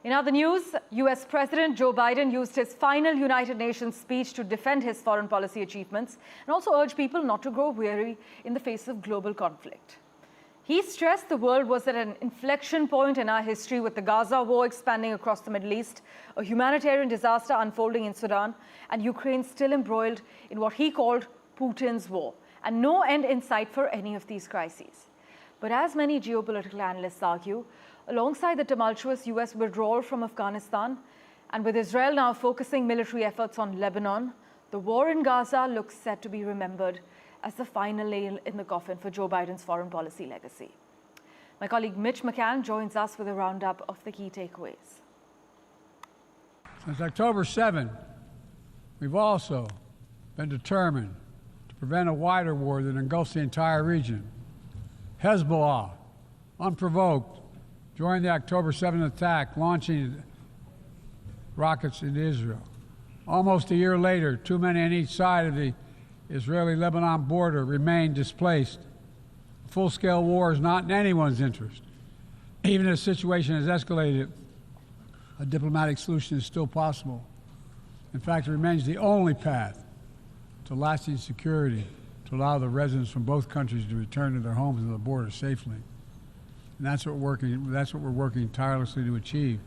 In other news, US President Joe Biden used his final United Nations speech to defend his foreign policy achievements and also urge people not to grow weary in the face of global conflict. He stressed the world was at an inflection point in our history, with the Gaza war expanding across the Middle East, a humanitarian disaster unfolding in Sudan, and Ukraine still embroiled in what he called Putin's war, and no end in sight for any of these crises. But as many geopolitical analysts argue, alongside the tumultuous US withdrawal from Afghanistan, and with Israel now focusing military efforts on Lebanon, the war in Gaza looks set to be remembered as the final nail in the coffin for Joe Biden's foreign policy legacy. My colleague Mitch McCann joins us with a roundup of the key takeaways. Since October 7, we've also been determined to prevent a wider war that engulfs the entire region. Hezbollah, unprovoked, joined the October 7th attack, launching rockets into Israel. Almost a year later, too many on each side of the Israeli-Lebanon border remain displaced. A full-scale war is not in anyone's interest. Even as the situation has escalated, a diplomatic solution is still possible. In fact, it remains the only path to lasting security to allow the residents from both countries to return to their homes and the border safely. And that's what we're working tirelessly to achieve.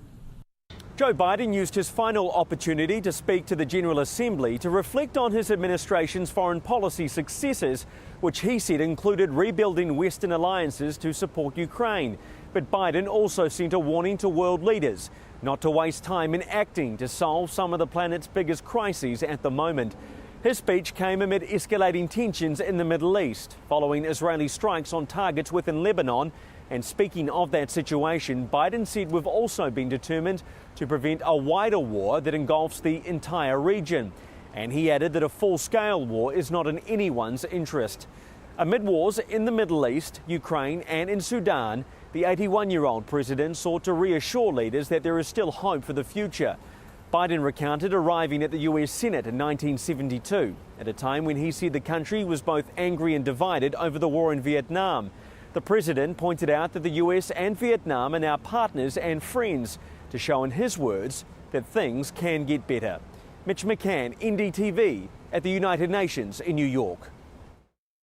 Joe Biden used his final opportunity to speak to the General Assembly to reflect on his administration's foreign policy successes, which he said included rebuilding Western alliances to support Ukraine. But Biden also sent a warning to world leaders not to waste time in acting to solve some of the planet's biggest crises at the moment. His speech came amid escalating tensions in the Middle East, following Israeli strikes on targets within Lebanon. And speaking of that situation, Biden said we've also been determined to prevent a wider war that engulfs the entire region. And he added that a full-scale war is not in anyone's interest. Amid wars in the Middle East, Ukraine and in Sudan, the 81-year-old president sought to reassure leaders that there is still hope for the future. Biden recounted arriving at the US Senate in 1972, at a time when he said the country was both angry and divided over the war in Vietnam. The president pointed out that the US and Vietnam are now partners and friends, to show, in his words, that things can get better. Mitch McCann, NDTV, at the United Nations in New York.